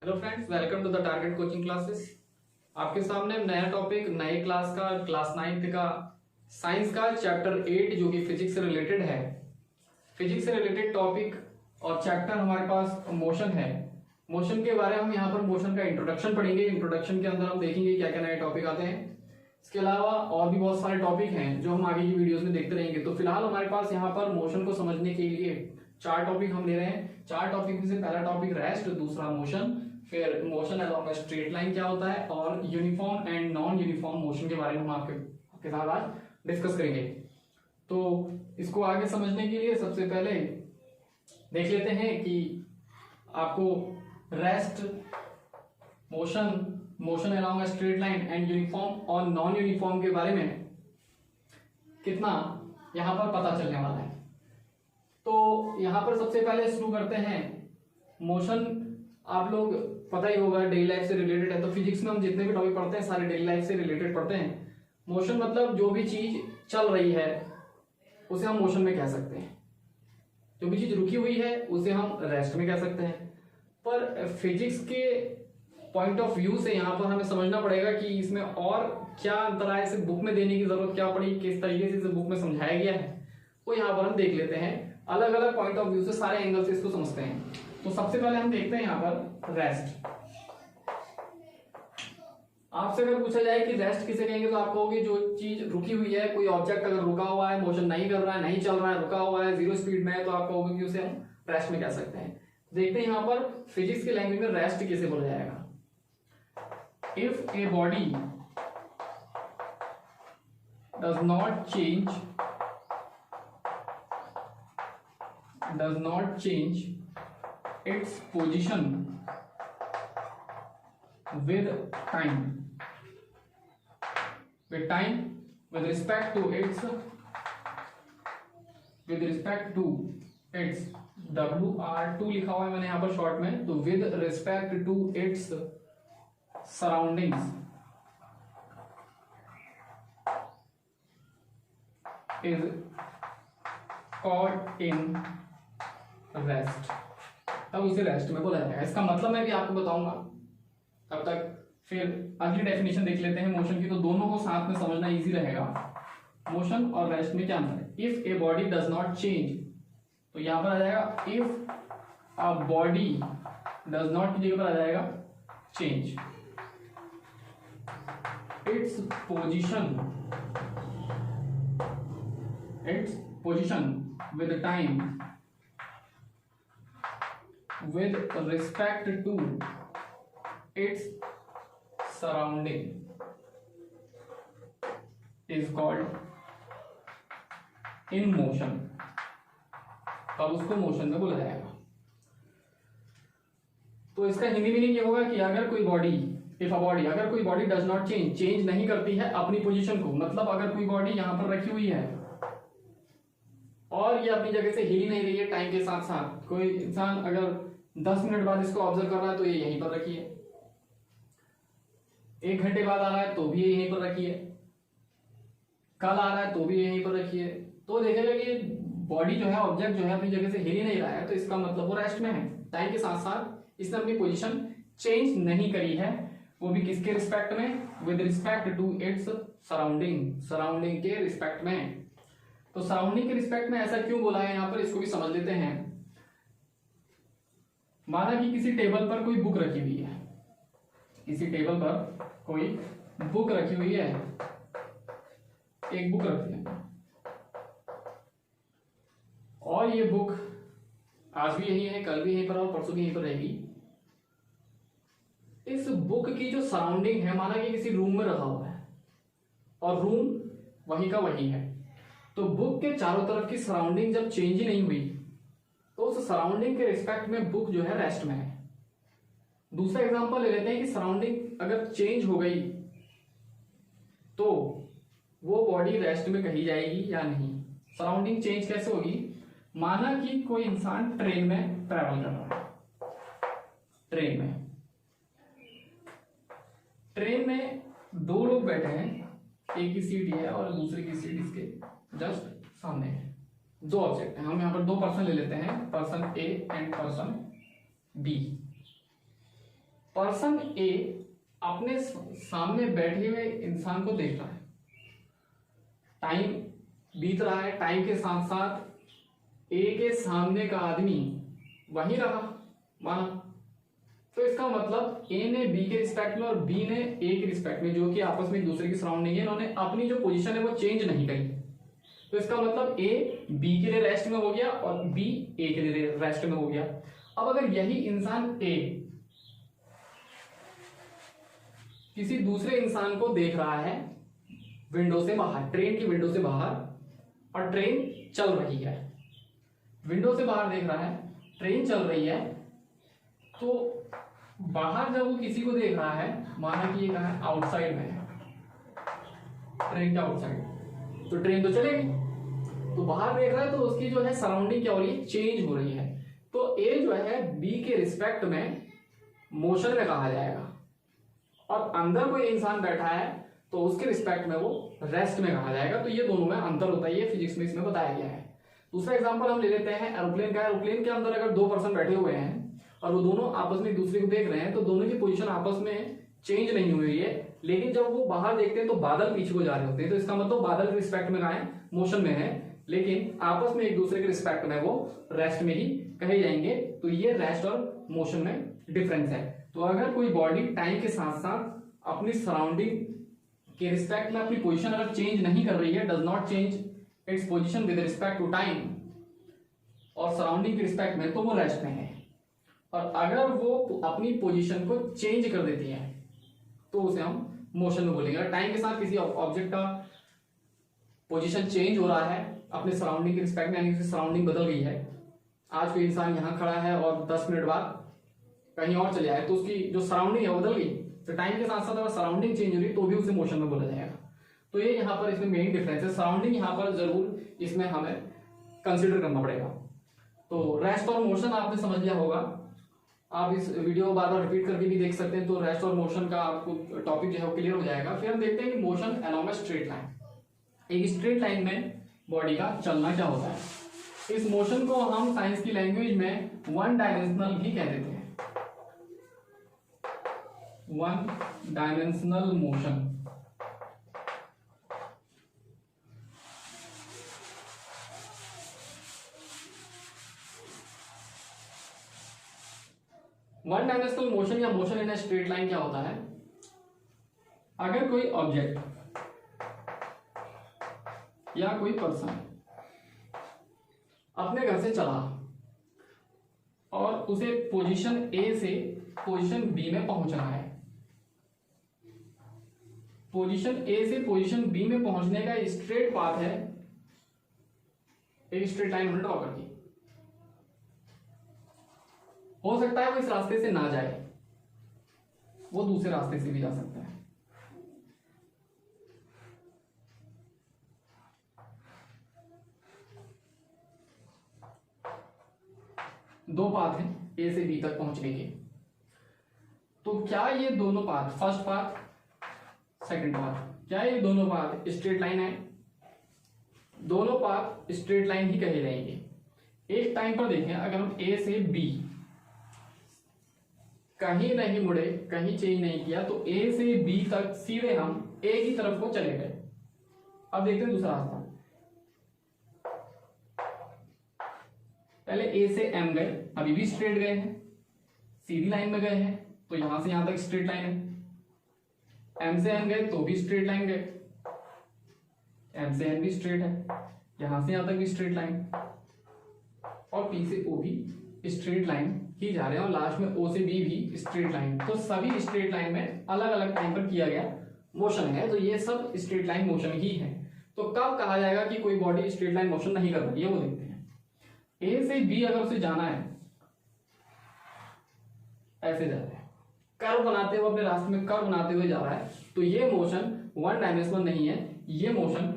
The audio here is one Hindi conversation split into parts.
Hello friends, welcome to the target coaching classes. आपके सामने नया टॉपिक नए क्लास का क्लास 9th का साइंस का चैप्टर 8 जो कि फिजिक्स से रिलेटेड है। फिजिक्स से रिलेटेड टॉपिक और चैप्टर हमारे पास मोशन है। मोशन के बारे में हम यहाँ पर मोशन का इंट्रोडक्शन पढ़ेंगे। इंट्रोडक्शन के अंदर हम देखेंगे क्या क्या नए टॉपिक आते हैं। इसके अलावा और भी बहुत सारे टॉपिक हैं जो हम आगे की वीडियोस में देखते रहेंगे। तो फिलहाल हमारे पास यहाँ पर मोशन को समझने के लिए 4 टॉपिक हम ले रहे हैं। 4 टॉपिक में से पहला टॉपिक रेस्ट, दूसरा मोशन, फिर motion along a straight line क्या होता है, और uniform and non uniform motion के बारे में हम आपके साथ आज डिस्कस करेंगे। तो इसको आगे समझने के लिए सबसे पहले देख लेते हैं कि आपको rest, motion along a straight line and uniform और नॉन यूनिफॉर्म के बारे में कितना यहां पर पता चलने वाला है। तो यहां पर सबसे पहले शुरू करते हैं। मोशन आप लोग पता ही होगा डेली लाइफ से रिलेटेड है। तो फिजिक्स में हम जितने भी टॉपिक पढ़ते हैं सारे डेली लाइफ से रिलेटेड पढ़ते हैं। मोशन मतलब जो भी चीज चल रही है उसे हम मोशन में कह सकते हैं। जो भी चीज रुकी हुई है उसे हम रेस्ट में कह सकते हैं। पर फिजिक्स के पॉइंट ऑफ व्यू से यहाँ पर हमें समझना पड़ेगा कि इसमें और क्या अंतर है, इसे बुक में देने की जरूरत क्या पड़ी, किस तरीके से इसे बुक में समझाया गया है, वो यहाँ पर हम देख लेते हैं। अलग अलग पॉइंट ऑफ व्यू से सारे एंगल से इसको समझते हैं। तो सबसे पहले हम देखते हैं यहाँ पर रेस्ट। आपसे अगर पूछा जाए कि रेस्ट किसे कहेंगे तो आप कहोगे जो चीज रुकी हुई है, कोई ऑब्जेक्ट अगर रुका हुआ है, मोशन नहीं कर रहा है, नहीं चल रहा है, रुका हुआ है, 0 स्पीड में है, तो आप कहोगे कि उसे हम रेस्ट में कह सकते हैं। देखते हैं यहाँ पर फिजिक्स की लैंग्वेज में रेस्ट किसे बोला जाएगा। If a body does not change its position with time with respect to its WR2 लिखा हुआ है मैंने यहाँ पर शॉर्ट में। तो with respect to its surroundings is caught in rest, तब उसे रेस्ट में बोला जाएगा। इसका मतलब मैं भी आपको बताऊंगा। तब तक फिर अगली डेफिनेशन देख लेते हैं मोशन की, तो दोनों को साथ में समझना इजी रहेगा। मोशन और रेस्ट में क्या अंतर है। If a body does not change, तो यहां पर आ जाएगा if a body does not की जगह पर आ जाएगा change its position with time with respect to its surrounding is called in motion, तब उसको मोशन में बोला जाएगा। तो इसका हिंदी मीनिंग ये होगा कि अगर कोई बॉडी डज नॉट चेंज नहीं करती है अपनी पोजीशन को, मतलब अगर कोई बॉडी यहां पर रखी हुई है और ये अपनी जगह से हिल ही नहीं रही है टाइम के साथ साथ, कोई इंसान अगर 10 मिनट बाद इसको ऑब्जर्व कर रहा है तो ये यहीं पर रखी है, 1 घंटे बाद आ रहा है तो भी ये यहीं पर रखी है, कल आ रहा है तो भी यहीं पर रखी है, तो देखेगा कि बॉडी जो है, ऑब्जेक्ट जो है अपनी जगह से हिल ही नहीं रहा है, तो इसका मतलब वो रेस्ट में है। टाइम के साथ साथ इसने अपनी पोजीशन चेंज नहीं करी है, वो भी किसके रिस्पेक्ट में, with respect to its surrounding के रिस्पेक्ट में। तो सराउंडिंग के रिस्पेक्ट में ऐसा क्यों बोला है यहाँ पर, इसको भी समझ लेते हैं। माना कि किसी टेबल पर कोई बुक रखी हुई है, एक बुक रखी है, और ये बुक आज भी यही है, कल भी यहीं पर और परसों भी यहीं पर रहेगी। इस बुक की जो सराउंडिंग है, माना कि किसी रूम में रखा हुआ है और रूम वही का वही है, तो बुक के चारों तरफ की सराउंडिंग जब चेंज ही नहीं हुई तो उस सराउंडिंग के रिस्पेक्ट में बुक जो है रेस्ट में है। दूसरा एग्जांपल ले लेते हैं कि सराउंडिंग अगर चेंज हो गई तो वो बॉडी रेस्ट में कही जाएगी या नहीं। सराउंडिंग चेंज कैसे होगी, माना कि कोई इंसान ट्रेन में ट्रैवल कर रहा है, ट्रेन में 2 लोग बैठे हैं, एक की सीट है और दूसरे की सीट इसके जस्ट सामने है। 2 ऑब्जेक्ट हैं, हम यहाँ पर 2 पर्सन ले लेते हैं, person A and person B. Person A अपने सामने बैठे हुए इंसान को देख रहा है, टाइम बीत रहा है, टाइम के साथ साथ ए के सामने का आदमी वही रहा माना, तो इसका मतलब ए ने बी के रिस्पेक्ट में और बी ने ए के रिस्पेक्ट में, जो कि आपस में एक दूसरे की सराउंडिंग है, इन्होंने अपनी जो पोजीशन है वो चेंज नहीं करी। तो इसका मतलब ए बी के लिए रेस्ट में हो गया और बी ए के लिए रेस्ट में हो गया। अब अगर यही इंसान ए किसी दूसरे इंसान को देख रहा है विंडो से बाहर, ट्रेन की विंडो से बाहर, और ट्रेन चल रही है, विंडो से बाहर देख रहा है, ट्रेन चल रही है, तो बाहर जब वो किसी को देख रहा है, माना कि ये कहाँ है, आउटसाइड में है, ट्रेन के आउटसाइड, तो ट्रेन तो चलेगी, तो बाहर देख रहा है, तो उसकी जो है सराउंडिंग क्या हो रही है, चेंज हो रही है। तो ए जो है बी के रिस्पेक्ट में मोशन में कहा जाएगा, और अंदर कोई इंसान बैठा है तो उसके रिस्पेक्ट में वो रेस्ट में कहा जाएगा। तो ये दोनों में अंतर होता है, ये फिजिक्स में इसमें बताया गया है। दूसरा एग्जांपल हम ले लेते हैं एरोप्लेन का। एरोप्लेन के अंदर अगर दो पर्सन बैठे हुए हैं और वो दोनों आपस में एक दूसरे को देख रहे हैं, तो दोनों की पोजीशन आपस में चेंज नहीं हुई है, लेकिन जब वो बाहर देखते हैं तो बादल पीछे को जा रहे होते हैं, तो इसका मतलब बादल के रिस्पेक्ट में कहा है, मोशन में है, लेकिन आपस में एक दूसरे के रिस्पेक्ट में वो रेस्ट में ही कहे जाएंगे। तो ये रेस्ट और मोशन में डिफरेंस है। तो अगर कोई बॉडी टाइम के साथ साथ अपनी सराउंडिंग के रिस्पेक्ट में अपनी पोजीशन अगर चेंज नहीं कर रही है, does not change its position with respect to time और सराउंडिंग के रिस्पेक्ट में, तो वो रेस्ट में है। और अगर वो अपनी पोजीशन को चेंज कर देती है तो उसे हम मोशन में बोलेंगे। टाइम के साथ किसी ऑब्जेक्ट का पोजीशन चेंज हो रहा है अपने सराउंडिंग के रिस्पेक्ट में, यानी उसकी सराउंडिंग बदल गई है, आज कोई इंसान यहाँ खड़ा है और 10 मिनट बाद कहीं और चले आए, तो उसकी जो सराउंडिंग है वो बदल गई। तो टाइम के साथ साथ अगर सराउंडिंग चेंज हो रही तो भी उसे मोशन में बोला जाएगा। तो ये यहाँ पर इसमें मेन डिफरेंस है। सराउंडिंग यहाँ पर जरूर इसमें हमें कंसिडर करना पड़ेगा। तो रेस्ट और मोशन आपने समझ लिया होगा, आप इस वीडियो को बार बार रिपीट करके भी देख सकते हैं, तो रेस्ट और मोशन का आपको टॉपिक जो है वो क्लियर हो जाएगा। फिर हम देखते हैं कि motion along a straight line, एक स्ट्रेट लाइन में बॉडी का चलना क्या होता है। इस मोशन को हम साइंस की लैंग्वेज में वन डायमेंशनल भी कह देते हैं, one dimensional motion. One dimensional motion या motion in a straight line क्या होता है, अगर कोई ऑब्जेक्ट या कोई पर्सन अपने घर से चला और उसे पोजीशन ए से पोजीशन बी में पहुंचना है, पोजीशन ए से पोजीशन बी में पहुंचने का स्ट्रेट पाथ है, एक स्ट्रेट लाइन हमने ड्रॉ कर दी। हो सकता है वो इस रास्ते से ना जाए, वो दूसरे रास्ते से भी जा सकता है। दो पाथ हैं ए से बी तक पहुंचने के, तो क्या ये दोनों path, first path second path, क्या ये दोनों पाथ स्ट्रेट लाइन है? दोनों पाथ स्ट्रेट लाइन ही कहे जाएंगे। एक टाइम पर देखें, अगर हम ए से बी कहीं नहीं मुड़े, कहीं चेंज नहीं किया, तो ए से बी तक सीधे हम ए की तरफ को चले गए। अब देखते हैं दूसरा रास्ता, पहले ए से एम गए, अभी भी स्ट्रेट गए हैं, सीधी लाइन में गए हैं, तो यहां से यहां तक स्ट्रेट लाइन है। एम से एन गए तो भी स्ट्रेट लाइन गए, एम से एन भी स्ट्रेट है, यहां से यहां तक भी स्ट्रेट लाइन, और पी से ओ भी स्ट्रेट लाइन ही जा रहे हैं, और लास्ट में ओ से बी भी स्ट्रेट लाइन। तो सभी स्ट्रेट लाइन में अलग अलग टाइम पर किया गया मोशन है, तो ये सब स्ट्रेट लाइन मोशन ही है। तो कब कहा जाएगा कि कोई बॉडी स्ट्रेट लाइन मोशन नहीं कर रही है, वो देखते हैं। ए से बी अगर उसे जाना है, ऐसे जा रहा है, कर्व बनाते हुए अपने रास्ते में कर्व बनाते हुए जा रहा है, तो ये मोशन वन डायमेंशनल नहीं है, ये मोशन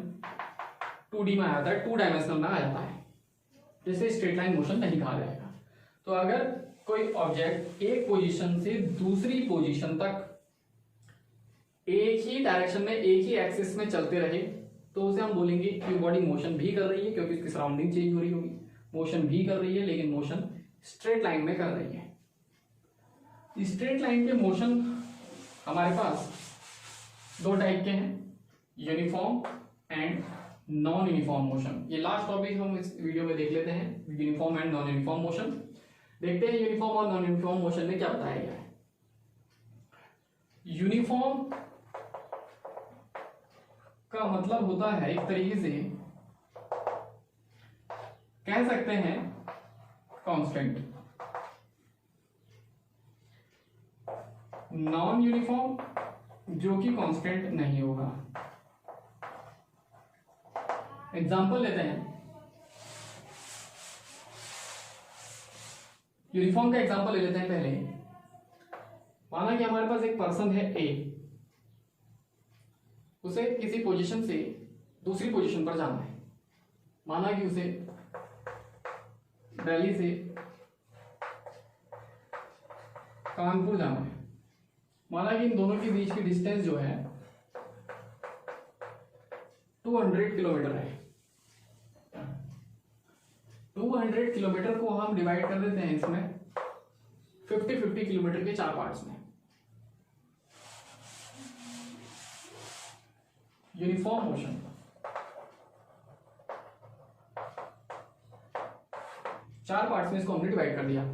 2D में आ जाता है, 2 डायमेंशनल में आ जाता है, जिसे स्ट्रेट लाइन मोशन नहीं कहा जाएगा। तो अगर कोई ऑब्जेक्ट एक पोजीशन से दूसरी पोजीशन तक एक ही डायरेक्शन में, एक ही एक्सिस में चलते रहे, तो उसे हम बोलेंगे कि बॉडी मोशन भी कर रही है, क्योंकि उसकी सराउंडिंग चेंज हो रही होगी, मोशन भी कर रही है, लेकिन मोशन स्ट्रेट लाइन में कर रही है। स्ट्रेट लाइन के मोशन हमारे पास दो टाइप के हैं, uniform and non uniform motion. ये लास्ट टॉपिक हम इस वीडियो में देख लेते हैं, uniform and non uniform motion. देखते हैं यूनिफॉर्म और नॉन यूनिफॉर्म मोशन में क्या बताया गया है। यूनिफॉर्म का मतलब होता है, एक तरीके से कह सकते हैं, कांस्टेंट। नॉन यूनिफॉर्म जो कि कांस्टेंट नहीं होगा। एग्जांपल लेते हैं, यूनिफॉर्म का एग्जांपल ले लेते हैं। पहले माना कि हमारे पास एक पर्सन है ए, उसे किसी पोजीशन से दूसरी पोजीशन पर जाना है। माना कि उसे दिल्ली से कानपुर जाना है। माना कि इन दोनों के बीच की डिस्टेंस जो है 200 किलोमीटर है। 200 किलोमीटर को हम डिवाइड कर देते हैं इसमें 50-50 किलोमीटर के 4 पार्ट्स में। यूनिफॉर्म मोशन 4 पार्ट्स में इसको हमने डिवाइड कर दिया।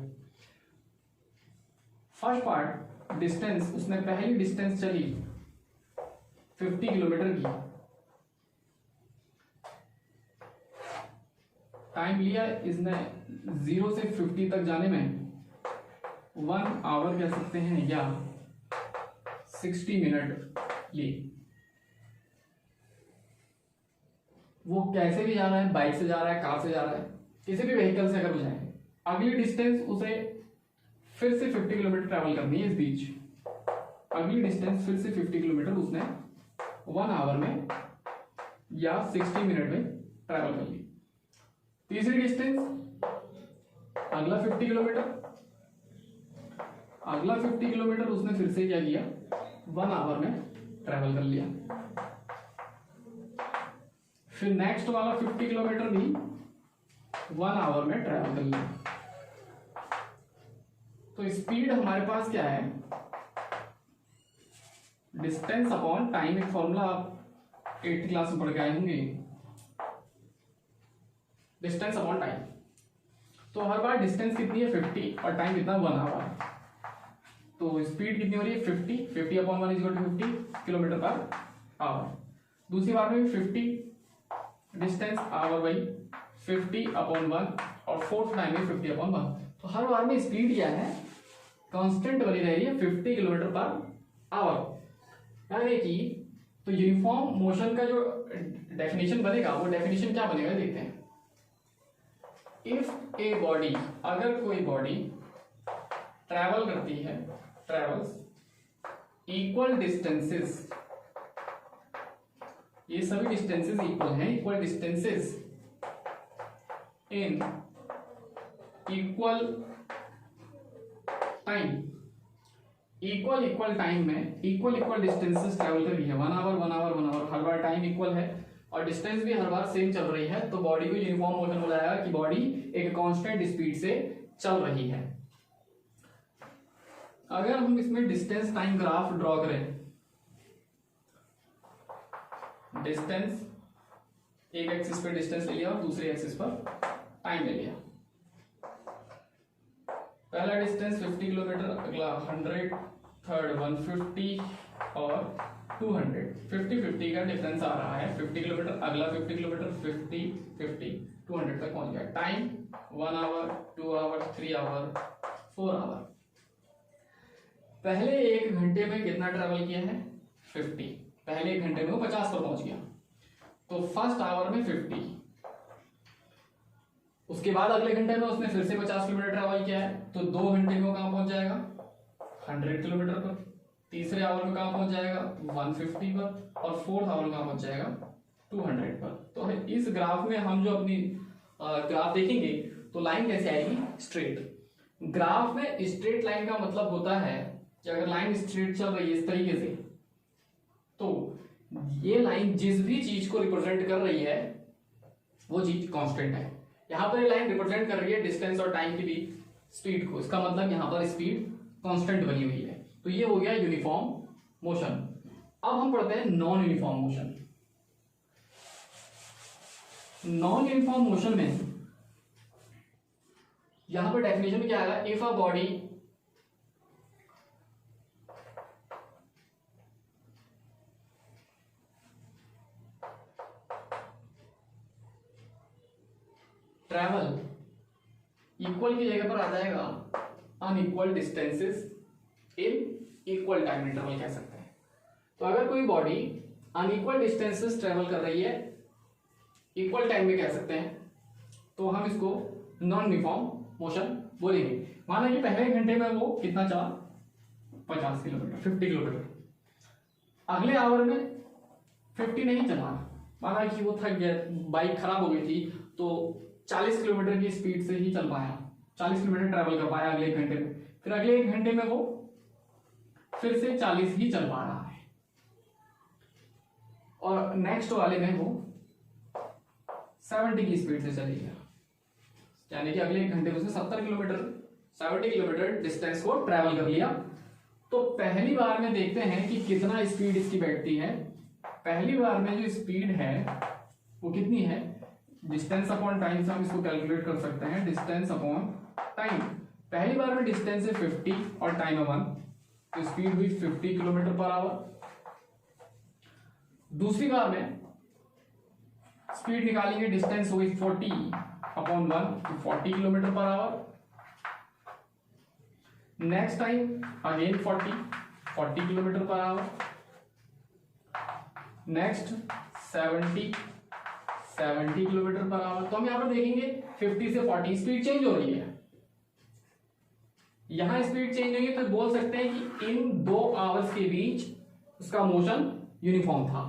फर्स्ट पार्ट डिस्टेंस, उसने पहली डिस्टेंस चली 50 किलोमीटर की, टाइम लिया इसने 0 से 50 तक जाने में 1 आवर कह सकते हैं या 60 मिनट लिए। वो कैसे भी जा रहा है, बाइक से जा रहा है, कार से जा रहा है, किसी भी व्हीकल से अगर वो जाए, अगली डिस्टेंस उसे फिर से 50 किलोमीटर ट्रैवल करनी है। इस बीच अगली डिस्टेंस फिर से 50 किलोमीटर उसने 1 आवर में या 60 मिनट में ट्रैवल कर ली। तीसरी डिस्टेंस अगला 50 किलोमीटर, अगला 50 किलोमीटर उसने फिर से क्या किया, 1 आवर में ट्रैवल कर लिया। फिर नेक्स्ट वाला 50 किलोमीटर भी 1 आवर में ट्रैवल कर लिया। तो स्पीड हमारे पास क्या है, डिस्टेंस अपॉन टाइम। एक फॉर्मूला आप 8th क्लास में पढ़ के आए होंगे, डिस्टेंस अपॉन टाइम। तो हर बार डिस्टेंस कितनी है 50 और टाइम कितना 1 आवर। तो स्पीड कितनी हो रही है 50 upon 1 is equal to 50 kilometre per hour. दूसरी बार में 50 डिस्टेंस आवर बाई 50 अपॉन 1 और फोर्थ टाइम में 50 अपॉन 1। तो हर बार में स्पीड क्या है, कांस्टेंट बनी रह रही है 50 किलोमीटर पर आवर। यानी कि तो यूनिफॉर्म मोशन का जो डेफिनेशन बनेगा, वो डेफिनेशन क्या बनेगा देखते हैं। इफ ए बॉडी, अगर कोई बॉडी ट्रैवल करती है, ट्रैवल्स इक्वल डिस्टेंसेस, ये सभी डिस्टेंसेस इक्वल हैं, equal distances in equal time, equal time में इक्वल डिस्टेंसेस ट्रैवल कर रही है। 1 आवर 1 आवर 1 आवर, हर बार टाइम इक्वल है और डिस्टेंस भी हर बार सेम चल रही है। तो बॉडी को यूनिफॉर्म मोशन बोला जाएगा कि बॉडी एक कांस्टेंट स्पीड से चल रही है। अगर हम इसमें डिस्टेंस टाइम ग्राफ ड्रॉ करें, डिस्टेंस एक एक्सिस पे डिस्टेंस ले लिया और दूसरे एक्सिस पर टाइम ले लिया। पहला डिस्टेंस 50 किलोमीटर, अगला 100, थर्ड 150 और 200। 50-50 का डिफरेंस आ रहा है। 50 किलोमीटर, अगला 50 किलोमीटर, 50-50 200 तक पहुंच गया। Time 1 hour 2 hour 3 hour 4 hour. पहले 1 घंटे में कितना ट्रेवल किया है 50, पहले 1 घंटे में वो 50 पर पहुंच गया। तो फर्स्ट आवर में 50, उसके बाद अगले घंटे में उसने फिर से 50 किलोमीटर ट्रैवल किया है, तो 2 घंटे में वो कहां पहुंच जाएगा 100 किलोमीटर पर। तीसरे आवर में कहां पहुंच जाएगा 150 पर और फोर्थ आवर में कहां पहुंच जाएगा 200 पर। तो इस ग्राफ में हम जो अपनी ग्राफ देखेंगे तो लाइन कैसे आएगी, स्ट्रेट। ग्राफ में स्ट्रेट लाइन का मतलब होता है कि अगर लाइन स्ट्रेट चल रही है इस तरीके से, तो ये लाइन जिस भी चीज को रिप्रेजेंट कर रही है वो चीज कांस्टेंट है। यहां पर ये लाइन रिप्रेजेंट कर रही है डिस्टेंस और टाइम के बीच स्पीड को। इसका मतलब यहां पर स्पीड कांस्टेंट बनी हुई है। तो ये हो गया यूनिफॉर्म मोशन। अब हम पढ़ते हैं non uniform motion. Non uniform motion में यहां पर डेफिनेशन में क्या आएगा, if a body travel, equal की जगह पर आ जाएगा unequal distances in equal time interval कह सकते हैं। तो अगर कोई बॉडी अनइक्वल डिस्टेंसेस ट्रेवल कर रही है इक्वल टाइम में कह सकते हैं, तो हम इसको नॉन यूनिफॉर्म मोशन बोलेंगे। माना कि पहले घंटे में वो कितना चला, 50 किलोमीटर, 50 किलोमीटर। अगले आवर में 50 नहीं चला, माना कि वो थक गया, बाइक खराब हो गई थी, तो 40 किलोमीटर की स्पीड से ही चल पाया, 40 किलोमीटर ट्रैवल कर पाया अगले एक घंटे में। फिर अगले एक घंटे में वो फिर से 40 ही चल पा रहा है, और नेक्स्ट वाले में वो 70 की स्पीड से चलेगा, यानी कि अगले एक घंटे में उसने 70 किलोमीटर 70 किलोमीटर डिस्टेंस को ट्रैवल कर लिया। तो पहली बार में देखते हैं कि कितना स्पीड इसकी बैठती है। पहली बार में जो स्पीड है वो कितनी है, डिस्टेंस अपॉन टाइम से हम इसको कैलकुलेट कर सकते हैं, डिस्टेंस अपॉन टाइम। पहली बार में डिस्टेंस है 50 और टाइम है 1, तो स्पीड हुई 50 किलोमीटर पर आवर। दूसरी बार में स्पीड निकालेंगे, डिस्टेंस हुई 40 upon 1, 40 kilometre per our. Next time again 40 kilometre per our. Next 70 kilometre per our. तो हम यहां पर देखेंगे 50 से 40 स्पीड चेंज हो रही है, यहां स्पीड चेंज होगी, तो बोल सकते हैं कि इन 2 आवर्स के बीच उसका मोशन यूनिफॉर्म था।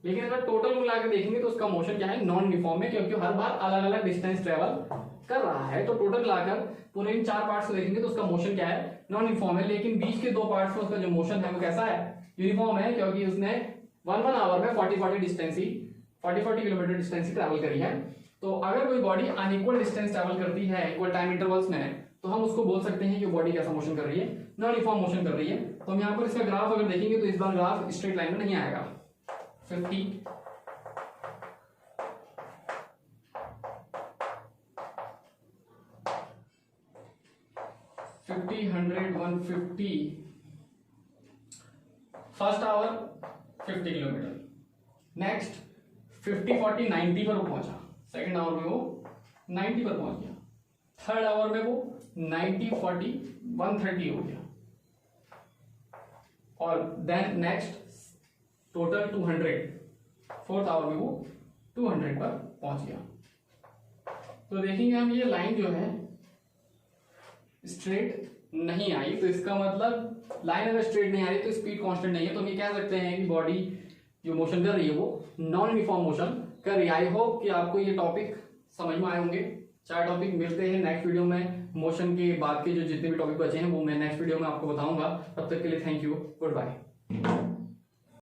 लेकिन अगर टोटल मिलाकर देखेंगे तो उसका मोशन क्या है, नॉन यूनिफॉर्म है, क्योंकि हर बार अलग अलग डिस्टेंस ट्रेवल कर रहा है। तो टोटल मिलाकर पूरे इन 4 पार्ट्स को देखेंगे तो उसका मोशन क्या है, नॉन यूनिफॉर्म है। लेकिन बीच के 2 पार्ट्स में उसका जो मोशन है वो कैसा है, यूनिफॉर्म है, क्योंकि उसने 1 आवर में 40 डिस्टेंस ही 40 किलोमीटर डिस्टेंस ही ट्रैवल करी है। तो अगर कोई बॉडी अनइक्वल डिस्टेंस ट्रैवल करती है इक्वल टाइम इंटरवल्स में, तो हम उसको बोल सकते हैं कि बॉडी कैसा मोशन कर रही है, नॉन यूनिफॉर्म मोशन कर रही है। तो हम यहाँ पर इसका ग्राफ अगर देखेंगे तो इस बार ग्राफ स्ट्रेट लाइन में नहीं आएगा। 50 100 150 फर्स्ट आवर 50 किलोमीटर, नेक्स्ट 50 40 90 पर वो पहुंचा, सेकंड आवर में वो 90 पर पहुंच गया, थर्ड आवर में वो 90 40 130 हो गया, और then next total 200, fourth hour में वो 200 पर पहुंच गया। तो देखेंगे हम ये लाइन जो है स्ट्रेट नहीं आई, तो इसका मतलब लाइन अगर स्ट्रेट नहीं आ रही तो स्पीड कांस्टेंट नहीं है, तो हम ये कह सकते हैं कि बॉडी जो मोशन कर रही है वो नॉन यूनिफॉर्म मोशन कर रही है। आई होप कि आपको ये टॉपिक समझ में आए होंगे। 4 टॉपिक मिलते हैं नेक्स्ट वीडियो में। मोशन के बाद के जो जितने भी टॉपिक बचे हैं वो मैं नेक्स्ट वीडियो में आपको बताऊंगा। तब तक के लिए थैंक यू, गुड बाय।